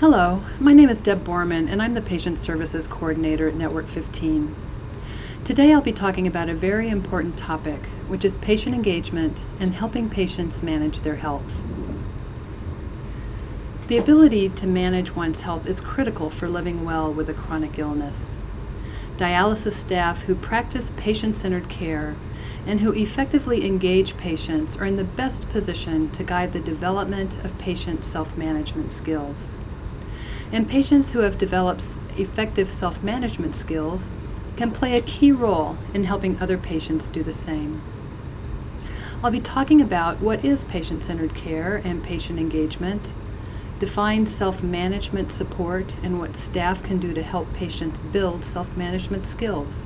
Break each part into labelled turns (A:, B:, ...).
A: Hello, my name is Deb Borman and I'm the Patient Services Coordinator at Network 15. Today I'll be talking about a very important topic, which is patient engagement and helping patients manage their health. The ability to manage one's health is critical for living well with a chronic illness. Dialysis staff who practice patient-centered care and who effectively engage patients are in the best position to guide the development of patient self-management skills. And patients who have developed effective self-management skills can play a key role in helping other patients do the same. I'll be talking about what is patient-centered care and patient engagement, define self-management support, and what staff can do to help patients build self-management skills.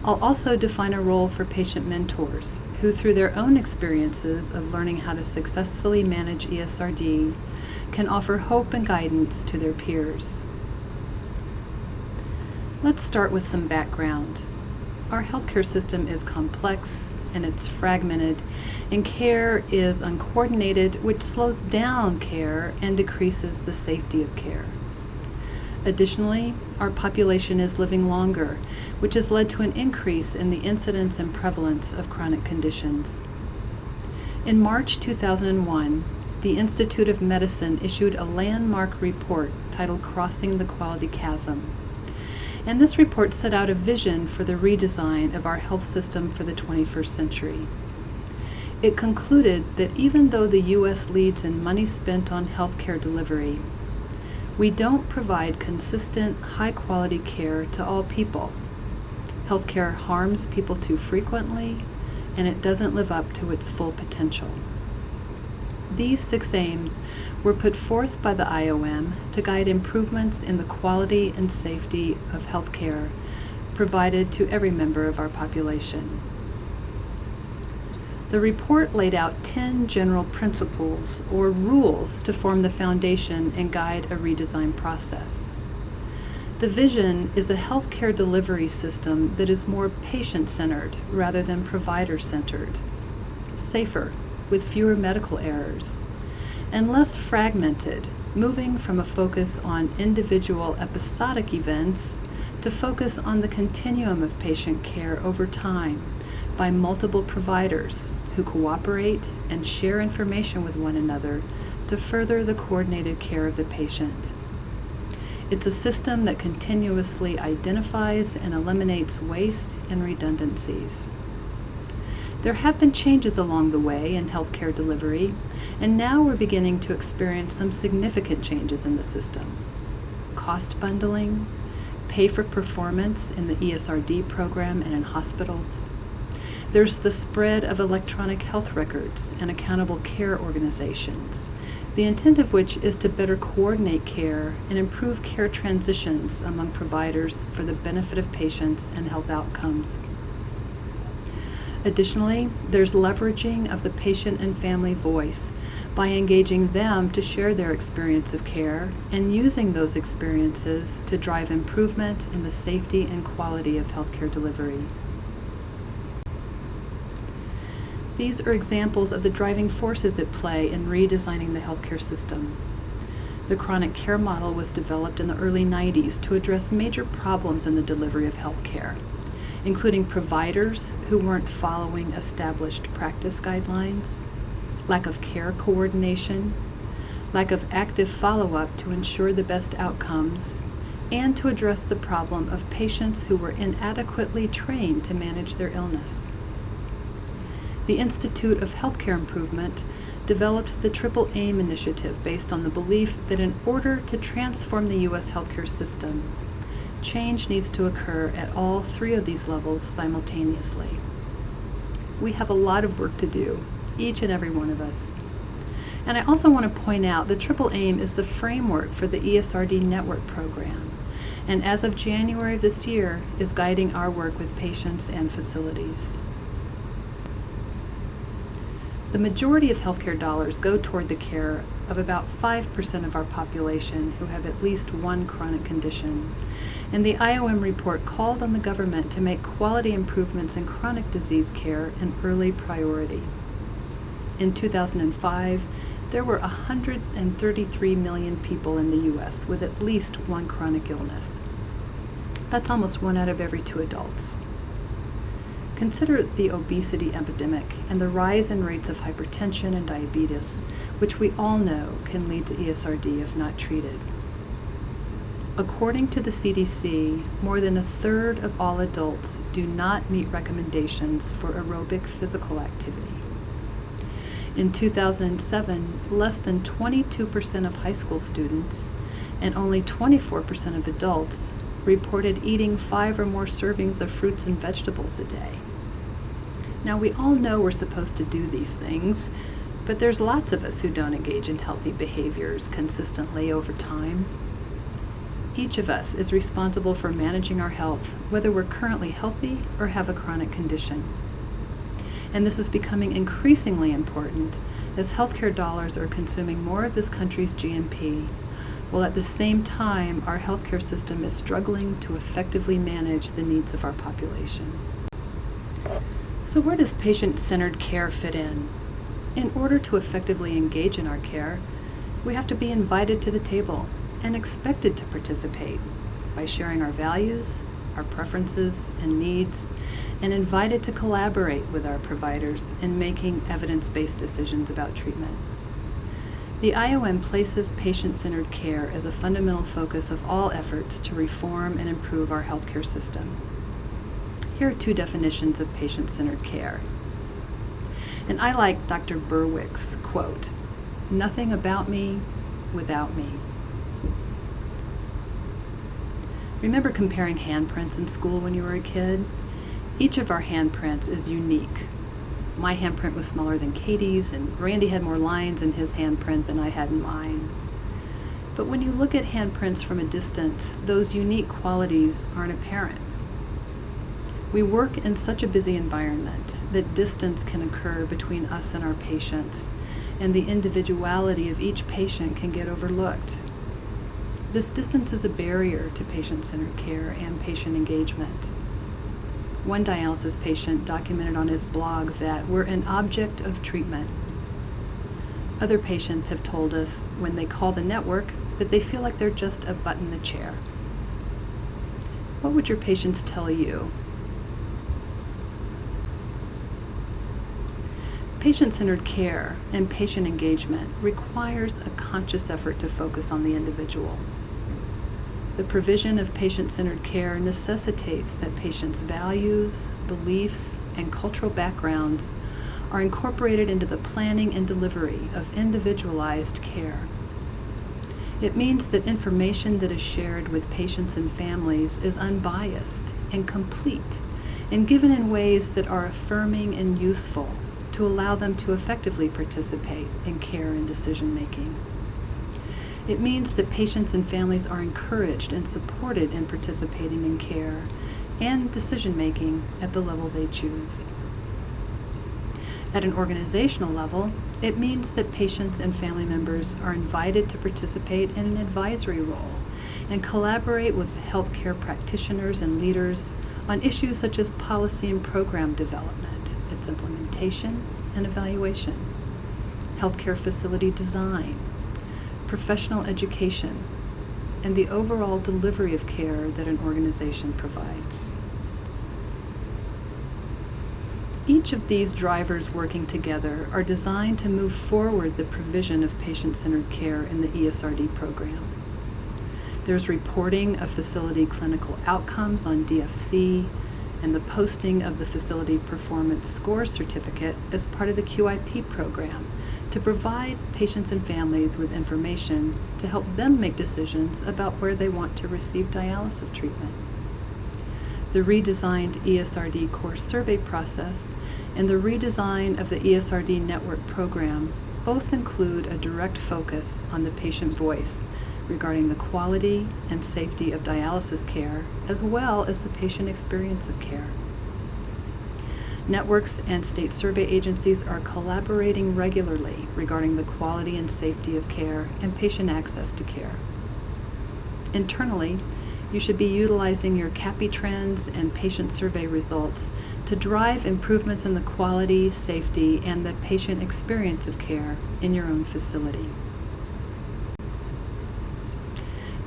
A: I'll also define a role for patient mentors who, through their own experiences of learning how to successfully manage ESRD, can offer hope and guidance to their peers. Let's start with some background. Our healthcare system is complex and it's fragmented, and care is uncoordinated, which slows down care and decreases the safety of care. Additionally, our population is living longer, which has led to an increase in the incidence and prevalence of chronic conditions. In March 2001, the Institute of Medicine issued a landmark report titled Crossing the Quality Chasm. And this report set out a vision for the redesign of our health system for the 21st century. It concluded that even though the U.S. leads in money spent on healthcare delivery, we don't provide consistent, high-quality care to all people. Healthcare harms people too frequently, and it doesn't live up to its full potential. These 6 aims were put forth by the IOM to guide improvements in the quality and safety of health care provided to every member of our population. The report laid out 10 general principles or rules to form the foundation and guide a redesign process. The vision is a healthcare delivery system that is more patient-centered rather than provider-centered, safer, with fewer medical errors, and less fragmented, moving from a focus on individual episodic events to focus on the continuum of patient care over time by multiple providers who cooperate and share information with one another to further the coordinated care of the patient. It's a system that continuously identifies and eliminates waste and redundancies. There have been changes along the way in healthcare delivery, and now we're beginning to experience some significant changes in the system. Cost bundling, pay for performance in the ESRD program and in hospitals. There's the spread of electronic health records and accountable care organizations, the intent of which is to better coordinate care and improve care transitions among providers for the benefit of patients and health outcomes. Additionally, there's leveraging of the patient and family voice by engaging them to share their experience of care and using those experiences to drive improvement in the safety and quality of healthcare delivery. These are examples of the driving forces at play in redesigning the healthcare system. The chronic care model was developed in the early 90s to address major problems in the delivery of healthcare, including providers who weren't following established practice guidelines, lack of care coordination, lack of active follow-up to ensure the best outcomes, and to address the problem of patients who were inadequately trained to manage their illness. The Institute of Healthcare Improvement developed the Triple Aim initiative based on the belief that in order to transform the U.S. healthcare system, change needs to occur at all 3 of these levels simultaneously. We have a lot of work to do, each and every one of us. And I also want to point out the Triple Aim is the framework for the ESRD network program, and as of January of this year is guiding our work with patients and facilities. The majority of healthcare dollars go toward the care of about 5% of our population who have at least one chronic condition, and the IOM report called on the government to make quality improvements in chronic disease care an early priority. In 2005, there were 133 million people in the U.S. with at least one chronic illness. That's almost 1 out of every 2 adults. Consider the obesity epidemic and the rise in rates of hypertension and diabetes, which we all know can lead to ESRD if not treated. According to the CDC, more than a third of all adults do not meet recommendations for aerobic physical activity. In 2007, less than 22% of high school students and only 24% of adults reported eating 5 or more servings of fruits and vegetables a day. Now, we all know we're supposed to do these things, but there's lots of us who don't engage in healthy behaviors consistently over time. Each of us is responsible for managing our health, whether we're currently healthy or have a chronic condition. And this is becoming increasingly important as healthcare dollars are consuming more of this country's GNP, while at the same time our healthcare system is struggling to effectively manage the needs of our population. So where does patient-centered care fit in? In order to effectively engage in our care, we have to be invited to the table and expected to participate by sharing our values, our preferences and needs, and invited to collaborate with our providers in making evidence-based decisions about treatment. The IOM places patient-centered care as a fundamental focus of all efforts to reform and improve our healthcare system. Here are 2 definitions of patient-centered care. And I like Dr. Berwick's quote, "Nothing about me without me." Remember comparing handprints in school when you were a kid? Each of our handprints is unique. My handprint was smaller than Katie's, and Randy had more lines in his handprint than I had in mine. But when you look at handprints from a distance, those unique qualities aren't apparent. We work in such a busy environment that distance can occur between us and our patients, and the individuality of each patient can get overlooked. This distance is a barrier to patient-centered care and patient engagement. One dialysis patient documented on his blog that we're an object of treatment. Other patients have told us when they call the network that they feel like they're just a butt in the chair. What would your patients tell you? Patient-centered care and patient engagement requires a conscious effort to focus on the individual. The provision of patient-centered care necessitates that patients' values, beliefs, and cultural backgrounds are incorporated into the planning and delivery of individualized care. It means that information that is shared with patients and families is unbiased and complete and given in ways that are affirming and useful to allow them to effectively participate in care and decision-making. It means that patients and families are encouraged and supported in participating in care and decision-making at the level they choose. At an organizational level, it means that patients and family members are invited to participate in an advisory role and collaborate with healthcare practitioners and leaders on issues such as policy and program development, its implementation and evaluation, healthcare facility design, professional education, and the overall delivery of care that an organization provides. Each of these drivers working together are designed to move forward the provision of patient-centered care in the ESRD program. There's reporting of facility clinical outcomes on DFC and the posting of the Facility Performance Score Certificate as part of the QIP program to provide patients and families with information to help them make decisions about where they want to receive dialysis treatment. The redesigned ESRD course survey process and the redesign of the ESRD network program both include a direct focus on the patient voice regarding the quality and safety of dialysis care, as well as the patient experience of care. Networks and state survey agencies are collaborating regularly regarding the quality and safety of care and patient access to care. Internally, you should be utilizing your CAPI trends and patient survey results to drive improvements in the quality, safety, and the patient experience of care in your own facility.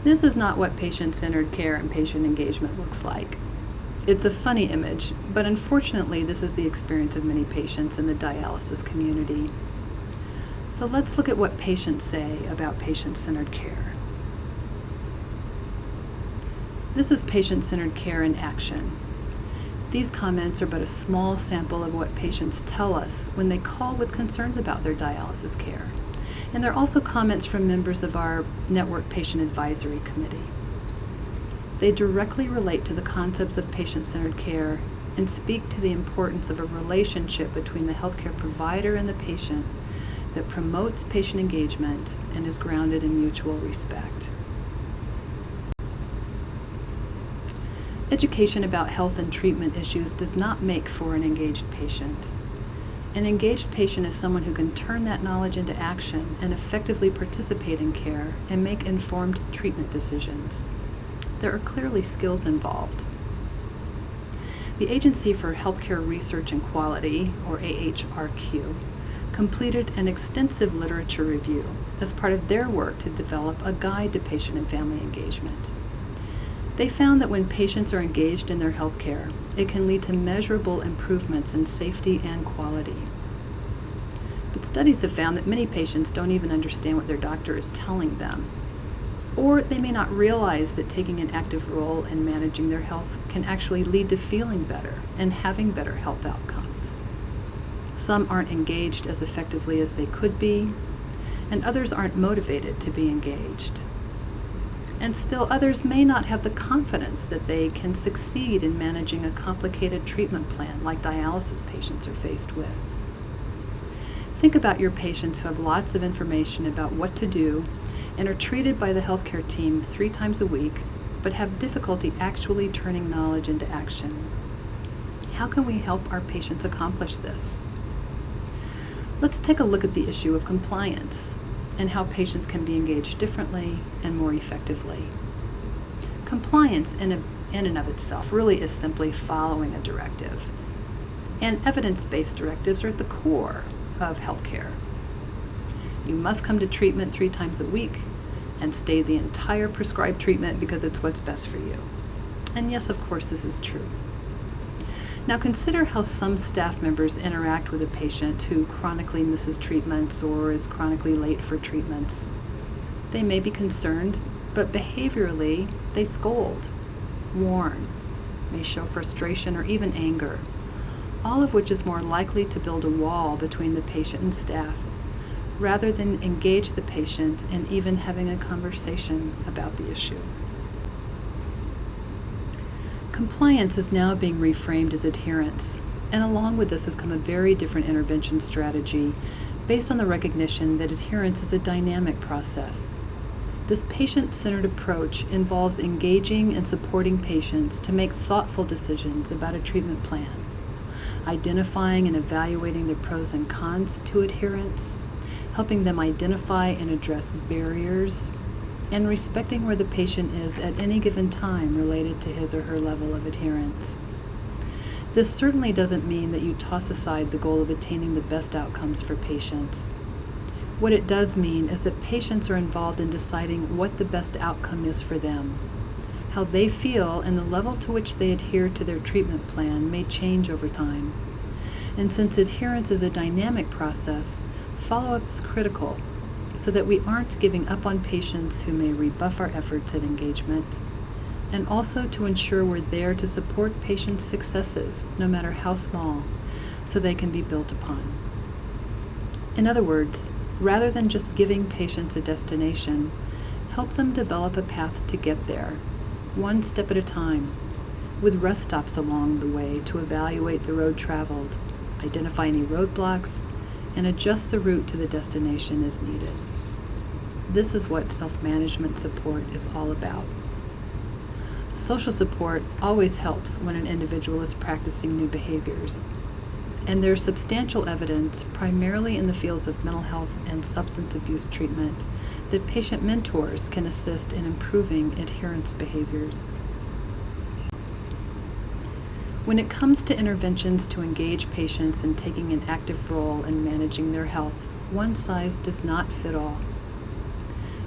A: This is not what patient-centered care and patient engagement looks like. It's a funny image, but unfortunately this is the experience of many patients in the dialysis community. So let's look at what patients say about patient-centered care. This is patient-centered care in action. These comments are but a small sample of what patients tell us when they call with concerns about their dialysis care. And they're also comments from members of our Network Patient Advisory Committee. They directly relate to the concepts of patient-centered care and speak to the importance of a relationship between the healthcare provider and the patient that promotes patient engagement and is grounded in mutual respect. Education about health and treatment issues does not make for an engaged patient. An engaged patient is someone who can turn that knowledge into action and effectively participate in care and make informed treatment decisions. There are clearly skills involved. The Agency for Healthcare Research and Quality, or AHRQ, completed an extensive literature review as part of their work to develop a guide to patient and family engagement. They found that when patients are engaged in their health care, it can lead to measurable improvements in safety and quality. But studies have found that many patients don't even understand what their doctor is telling them, or they may not realize that taking an active role in managing their health can actually lead to feeling better and having better health outcomes. Some aren't engaged as effectively as they could be, and others aren't motivated to be engaged. And still others may not have the confidence that they can succeed in managing a complicated treatment plan like dialysis patients are faced with. Think about your patients who have lots of information about what to do and are treated by the healthcare team 3 times a week, but have difficulty actually turning knowledge into action. How can we help our patients accomplish this? Let's take a look at the issue of compliance and how patients can be engaged differently and more effectively. Compliance in and of itself really is simply following a directive. And evidence-based directives are at the core of healthcare. You must come to treatment 3 times a week and stay the entire prescribed treatment because it's what's best for you. And yes, of course, this is true. Now consider how some staff members interact with a patient who chronically misses treatments or is chronically late for treatments. They may be concerned, but behaviorally they scold, warn, may show frustration or even anger, all of which is more likely to build a wall between the patient and staff rather than engage the patient in even having a conversation about the issue. Compliance is now being reframed as adherence, and along with this has come a very different intervention strategy based on the recognition that adherence is a dynamic process. This patient-centered approach involves engaging and supporting patients to make thoughtful decisions about a treatment plan, identifying and evaluating the pros and cons to adherence, helping them identify and address barriers, and respecting where the patient is at any given time related to his or her level of adherence. This certainly doesn't mean that you toss aside the goal of attaining the best outcomes for patients. What it does mean is that patients are involved in deciding what the best outcome is for them. How they feel and the level to which they adhere to their treatment plan may change over time. And since adherence is a dynamic process, follow-up is critical, so that we aren't giving up on patients who may rebuff our efforts at engagement, and also to ensure we're there to support patients' successes, no matter how small, so they can be built upon. In other words, rather than just giving patients a destination, help them develop a path to get there, one step at a time, with rest stops along the way to evaluate the road traveled, identify any roadblocks, and adjust the route to the destination as needed. This is what self-management support is all about. Social support always helps when an individual is practicing new behaviors, and there's substantial evidence, primarily in the fields of mental health and substance abuse treatment, that patient mentors can assist in improving adherence behaviors. When it comes to interventions to engage patients in taking an active role in managing their health, one size does not fit all.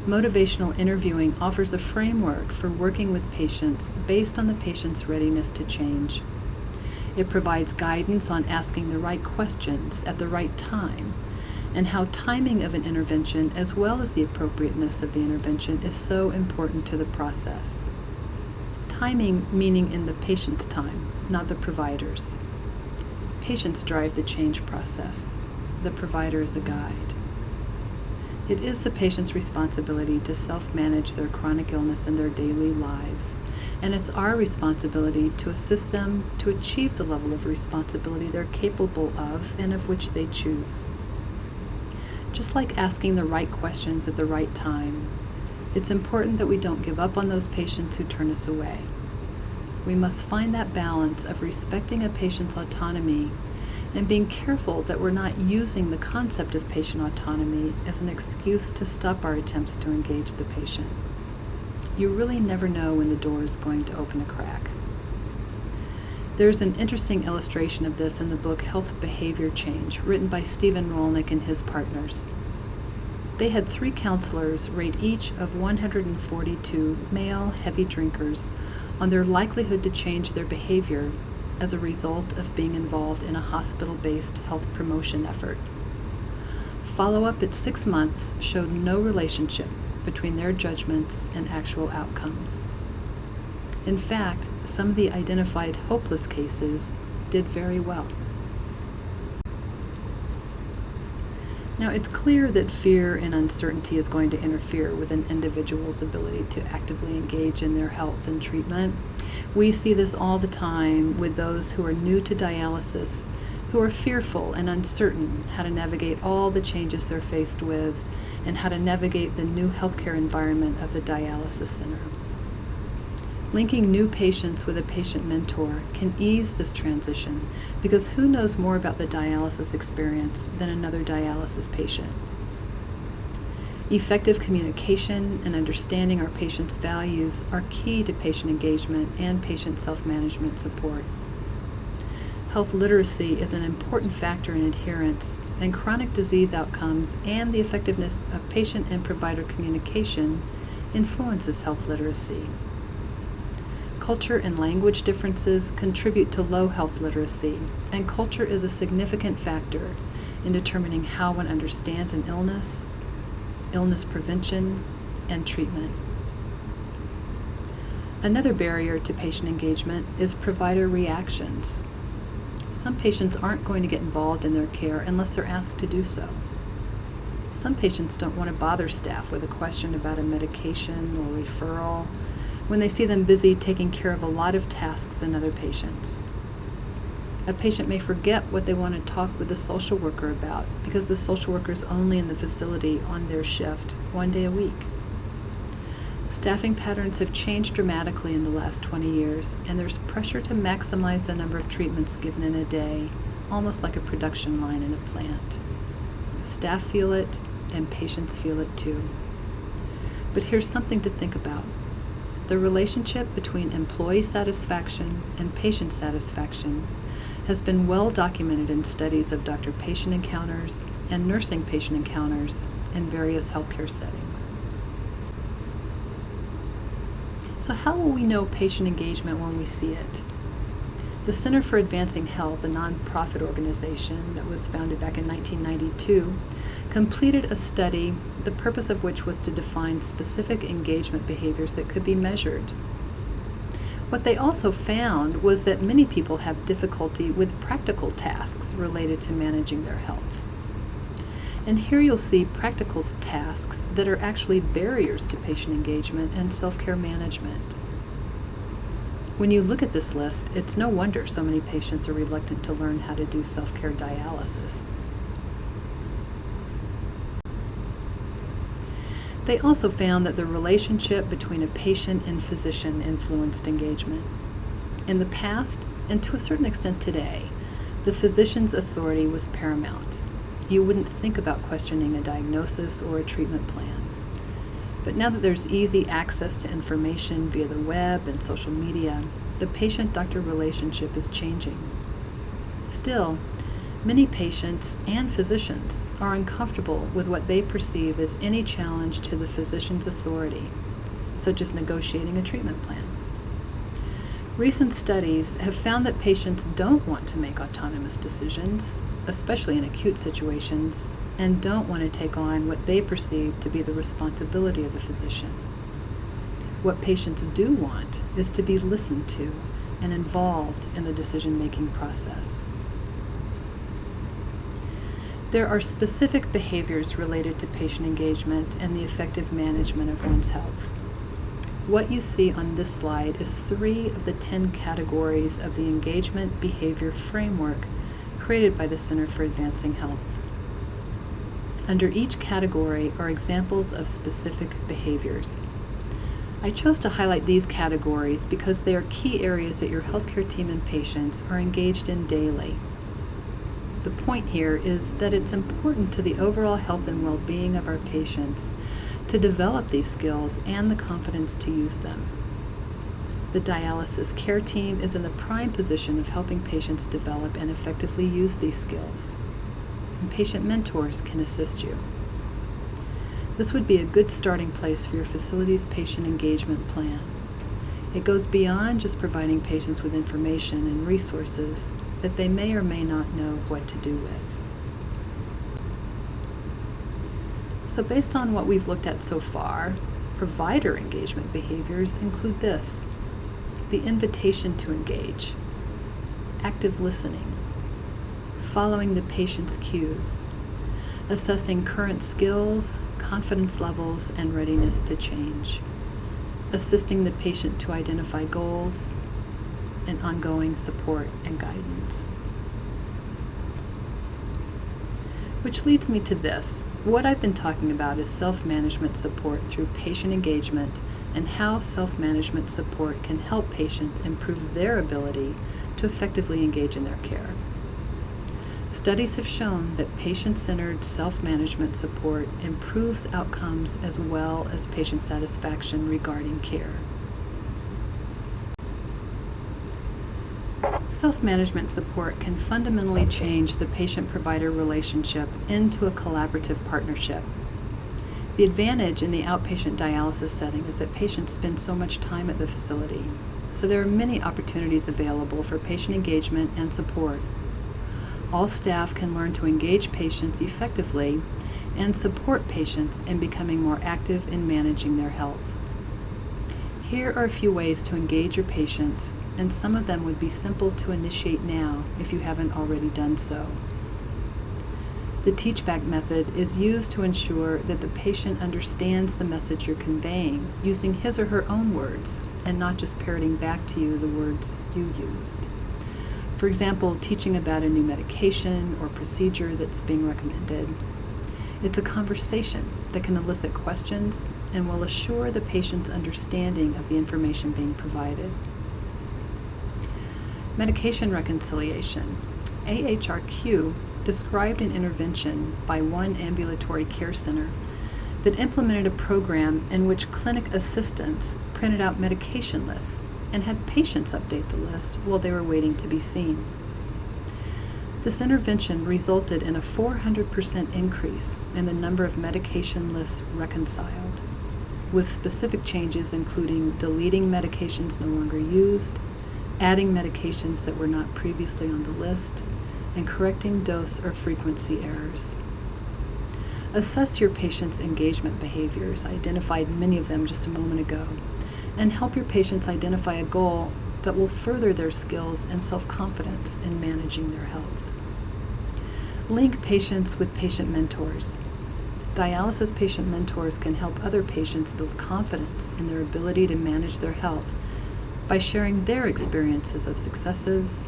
A: Motivational interviewing offers a framework for working with patients based on the patient's readiness to change. It provides guidance on asking the right questions at the right time, and how timing of an intervention as well as the appropriateness of the intervention is so important to the process. Timing meaning in the patient's time, not the provider's. Patients drive the change process. The provider is a guide. It is the patient's responsibility to self-manage their chronic illness in their daily lives, and it's our responsibility to assist them to achieve the level of responsibility they're capable of and of which they choose. Just like asking the right questions at the right time, it's important that we don't give up on those patients who turn us away. We must find that balance of respecting a patient's autonomy and being careful that we're not using the concept of patient autonomy as an excuse to stop our attempts to engage the patient. You really never know when the door is going to open a crack. There's an interesting illustration of this in the book Health Behavior Change, written by Stephen Rolnick and his partners. They had 3 counselors rate each of 142 male heavy drinkers on their likelihood to change their behavior as a result of being involved in a hospital-based health promotion effort. Follow-up at 6 months showed no relationship between their judgments and actual outcomes. In fact, some of the identified hopeless cases did very well. Now, it's clear that fear and uncertainty is going to interfere with an individual's ability to actively engage in their health and treatment. We see this all the time with those who are new to dialysis, who are fearful and uncertain how to navigate all the changes they're faced with and how to navigate the new healthcare environment of the dialysis center. Linking new patients with a patient mentor can ease this transition because who knows more about the dialysis experience than another dialysis patient? Effective communication and understanding our patients' values are key to patient engagement and patient self-management support. Health literacy is an important factor in adherence, and chronic disease outcomes and the effectiveness of patient and provider communication influences health literacy. Culture and language differences contribute to low health literacy, and culture is a significant factor in determining how one understands an illness, illness prevention, and treatment. Another barrier to patient engagement is provider reactions. Some patients aren't going to get involved in their care unless they're asked to do so. Some patients don't want to bother staff with a question about a medication or referral when they see them busy taking care of a lot of tasks in other patients. A patient may forget what they want to talk with the social worker about because the social worker is only in the facility on their shift 1 day a week. Staffing patterns have changed dramatically in the last 20 years, and there's pressure to maximize the number of treatments given in a day, almost like a production line in a plant. Staff feel it, and patients feel it too. But here's something to think about. The relationship between employee satisfaction and patient satisfaction has been well documented in studies of doctor-patient encounters and nursing patient encounters in various healthcare settings. So how will we know patient engagement when we see it? The Center for Advancing Health, a nonprofit organization that was founded back in 1992, completed a study, the purpose of which was to define specific engagement behaviors that could be measured. What they also found was that many people have difficulty with practical tasks related to managing their health. And here you'll see practical tasks that are actually barriers to patient engagement and self-care management. When you look at this list, it's no wonder so many patients are reluctant to learn how to do self-care dialysis. They also found that the relationship between a patient and physician influenced engagement. In the past, and to a certain extent today, the physician's authority was paramount. You wouldn't think about questioning a diagnosis or a treatment plan. But now that there's easy access to information via the web and social media, the patient-doctor relationship is changing. Still, many patients and physicians are uncomfortable with what they perceive as any challenge to the physician's authority, such as negotiating a treatment plan. Recent studies have found that patients don't want to make autonomous decisions, especially in acute situations, and don't want to take on what they perceive to be the responsibility of the physician. What patients do want is to be listened to and involved in the decision-making process. There are specific behaviors related to patient engagement and the effective management of one's health. What you see on this slide is 3 of the 10 categories of the engagement behavior framework created by the Center for Advancing Health. Under each category are examples of specific behaviors. I chose to highlight these categories because they are key areas that your healthcare team and patients are engaged in daily. The point here is that it's important to the overall health and well-being of our patients to develop these skills and the confidence to use them. The dialysis care team is in the prime position of helping patients develop and effectively use these skills, and patient mentors can assist you. This would be a good starting place for your facility's patient engagement plan. It goes beyond just providing patients with information and resources that they may or may not know what to do with. So based on what we've looked at so far, provider engagement behaviors include this: the invitation to engage, active listening, following the patient's cues, assessing current skills, confidence levels, and readiness to change, assisting the patient to identify goals, and ongoing support and guidance. Which leads me to this. What I've been talking about is self-management support through patient engagement and how self-management support can help patients improve their ability to effectively engage in their care. Studies have shown that patient-centered self-management support improves outcomes as well as patient satisfaction regarding care. Self-management support can fundamentally change the patient-provider relationship into a collaborative partnership. The advantage in the outpatient dialysis setting is that patients spend so much time at the facility, so there are many opportunities available for patient engagement and support. All staff can learn to engage patients effectively and support patients in becoming more active in managing their health. Here are a few ways to engage your patients, and some of them would be simple to initiate now if you haven't already done so. The teach-back method is used to ensure that the patient understands the message you're conveying using his or her own words and not just parroting back to you the words you used. For example, teaching about a new medication or procedure that's being recommended. It's a conversation that can elicit questions and will assure the patient's understanding of the information being provided. Medication reconciliation. AHRQ described an intervention by one ambulatory care center that implemented a program in which clinic assistants printed out medication lists and had patients update the list while they were waiting to be seen. This intervention resulted in a 400% increase in the number of medication lists reconciled, with specific changes including deleting medications no longer used, adding medications that were not previously on the list, and correcting dose or frequency errors. Assess your patient's engagement behaviors. I identified many of them just a moment ago, and help your patients identify a goal that will further their skills and self-confidence in managing their health. Link patients with patient mentors. Dialysis patient mentors can help other patients build confidence in their ability to manage their health by sharing their experiences of successes,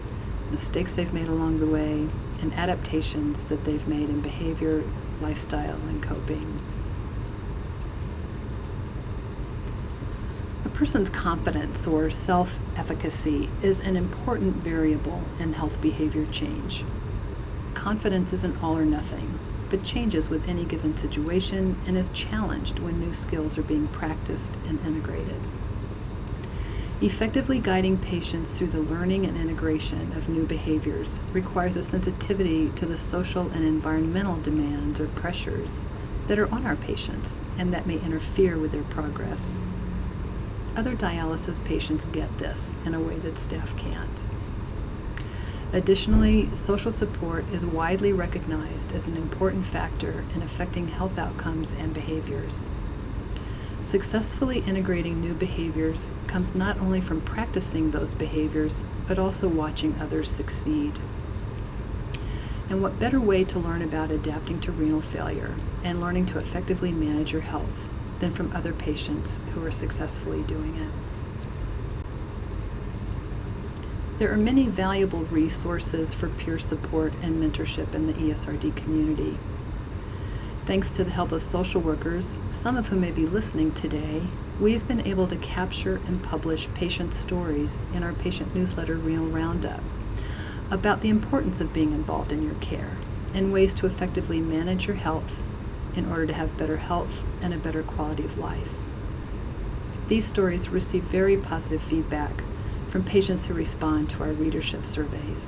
A: mistakes they've made along the way, and adaptations that they've made in behavior, lifestyle, and coping. A person's confidence or self-efficacy is an important variable in health behavior change. Confidence isn't all or nothing, but changes with any given situation and is challenged when new skills are being practiced and integrated. Effectively guiding patients through the learning and integration of new behaviors requires a sensitivity to the social and environmental demands or pressures that are on our patients and that may interfere with their progress. Other dialysis patients get this in a way that staff can't. Additionally, social support is widely recognized as an important factor in affecting health outcomes and behaviors. Successfully integrating new behaviors comes not only from practicing those behaviors, but also watching others succeed. And what better way to learn about adapting to renal failure and learning to effectively manage your health than from other patients who are successfully doing it? There are many valuable resources for peer support and mentorship in the ESRD community. Thanks to the help of social workers, some of whom may be listening today, we have been able to capture and publish patient stories in our patient newsletter, Renal Roundup, about the importance of being involved in your care and ways to effectively manage your health in order to have better health and a better quality of life. These stories receive very positive feedback from patients who respond to our readership surveys.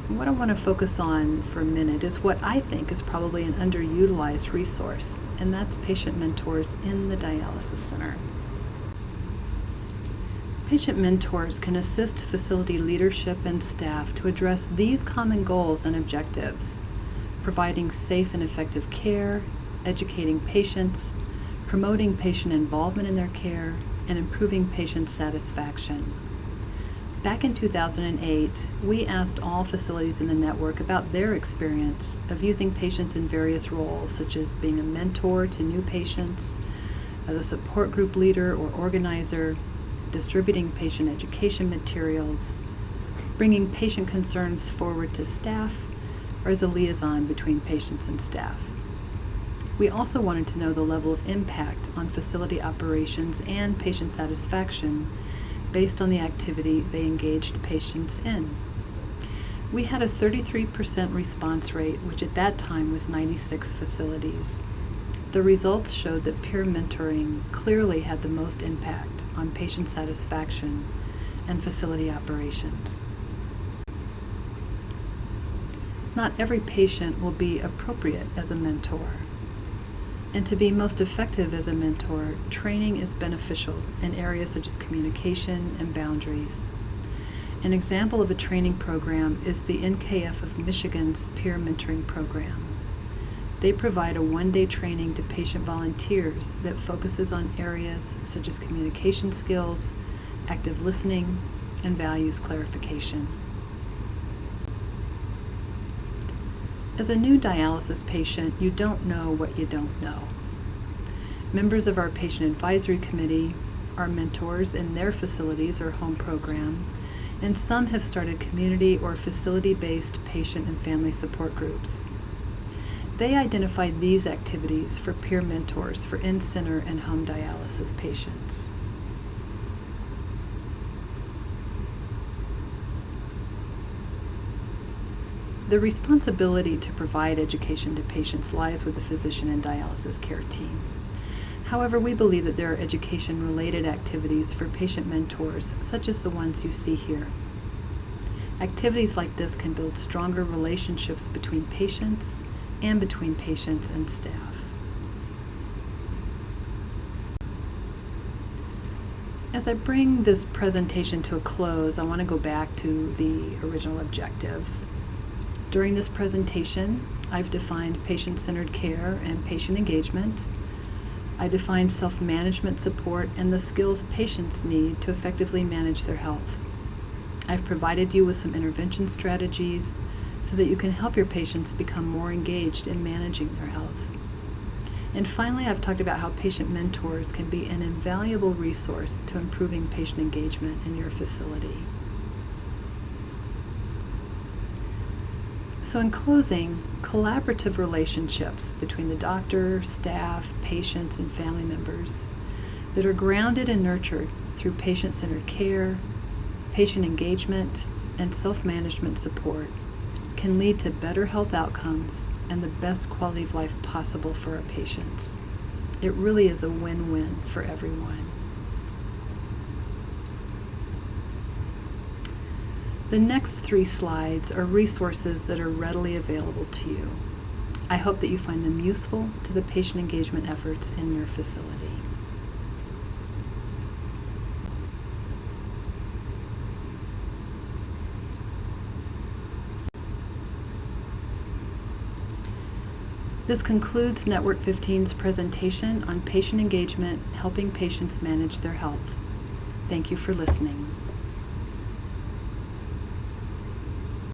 A: What I want to focus on for a minute is what I think is probably an underutilized resource, and that's patient mentors in the dialysis center. Patient mentors can assist facility leadership and staff to address these common goals and objectives: providing safe and effective care, educating patients, promoting patient involvement in their care, and improving patient satisfaction. Back in 2008, we asked all facilities in the network about their experience of using patients in various roles, such as being a mentor to new patients, as a support group leader or organizer, distributing patient education materials, bringing patient concerns forward to staff, or as a liaison between patients and staff. We also wanted to know the level of impact on facility operations and patient satisfaction based on the activity they engaged patients in. We had a 33% response rate, which at that time was 96 facilities. The results showed that peer mentoring clearly had the most impact on patient satisfaction and facility operations. Not every patient will be appropriate as a mentor. And to be most effective as a mentor, training is beneficial in areas such as communication and boundaries. An example of a training program is the NKF of Michigan's peer mentoring program. They provide a one-day training to patient volunteers that focuses on areas such as communication skills, active listening, and values clarification. As a new dialysis patient, you don't know what you don't know. Members of our patient advisory committee are mentors in their facilities or home program, and some have started community or facility-based patient and family support groups. They identified these activities for peer mentors for in-center and home dialysis patients. The responsibility to provide education to patients lies with the physician and dialysis care team. However, we believe that there are education-related activities for patient mentors, such as the ones you see here. Activities like this can build stronger relationships between patients and between patients and staff. As I bring this presentation to a close, I want to go back to the original objectives. During this presentation, I've defined patient-centered care and patient engagement. I defined self-management support and the skills patients need to effectively manage their health. I've provided you with some intervention strategies so that you can help your patients become more engaged in managing their health. And finally, I've talked about how patient mentors can be an invaluable resource to improving patient engagement in your facility. So in closing, collaborative relationships between the doctor, staff, patients, and family members that are grounded and nurtured through patient-centered care, patient engagement, and self-management support can lead to better health outcomes and the best quality of life possible for our patients. It really is a win-win for everyone. The next 3 slides are resources that are readily available to you. I hope that you find them useful to the patient engagement efforts in your facility. This concludes Network 15's presentation on patient engagement, helping patients manage their health. Thank you for listening.